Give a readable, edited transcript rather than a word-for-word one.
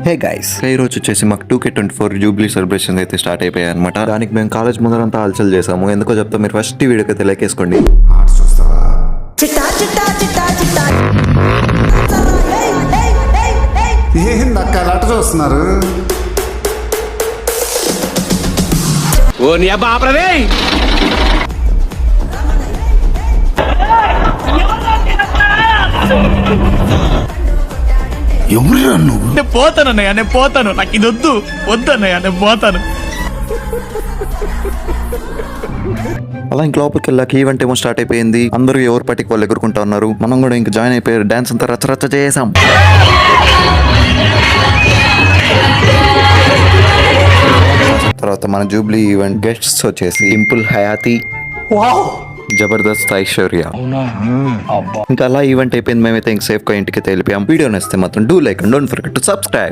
Hey guys, ఈ రోజు వచ్చేసి మాకు 2K24 జూబ్లీ సెలబ్రేషన్ అయితే స్టార్ట్ అయిపోయాయి అనమాట. దానికి మేము కాలేజ్ ముందరంతా హల్చల్ చేసాము. ఎందుకో చెప్తా, మీరు ఫస్ట్ ఈ వీడియోకి అయితే లైక్ వేసుకోండి. ఆర్ట్స్ చూస్తావా? ఏంది అక్క అలా చూస్తున్నారు? ఓ నీ అబ్బా ఆపరదే. ఎవరురా నువ్వు? నేను పోతాను అన్నయ్య, నేను పోతాను. నాకు ఇది వద్దన్నయ్య, నేను పోతాను. అలా ఇంక లోపలికి వెళ్ళాక ఈవెంట్ ఏమో స్టార్ట్ అయిపోయింది. అందరూ ఎవరు పార్టీకి వాళ్ళు ఎగురుకుంటా ఉన్నారు. మనం కూడా ఇంక జాయిన్ అయిపోయారు. డాన్స్ అంతా రచ్చ చేసాం. తర్వాత మన జూబ్లీ ఈవెంట్ గెస్ట్స్ వచ్చేసి డింపుల్ హయాతి, జబర్దస్త్ ఐశ్వర్య. ఇంకా అలా ఈవెంట్ అయిపోయింది. మేమైతే ఇంక సేఫ్ గా ఇంటికి వెళ్ళిపోయాం. వీడియో నచ్చితే మాత్రం do like and don't forget to subscribe.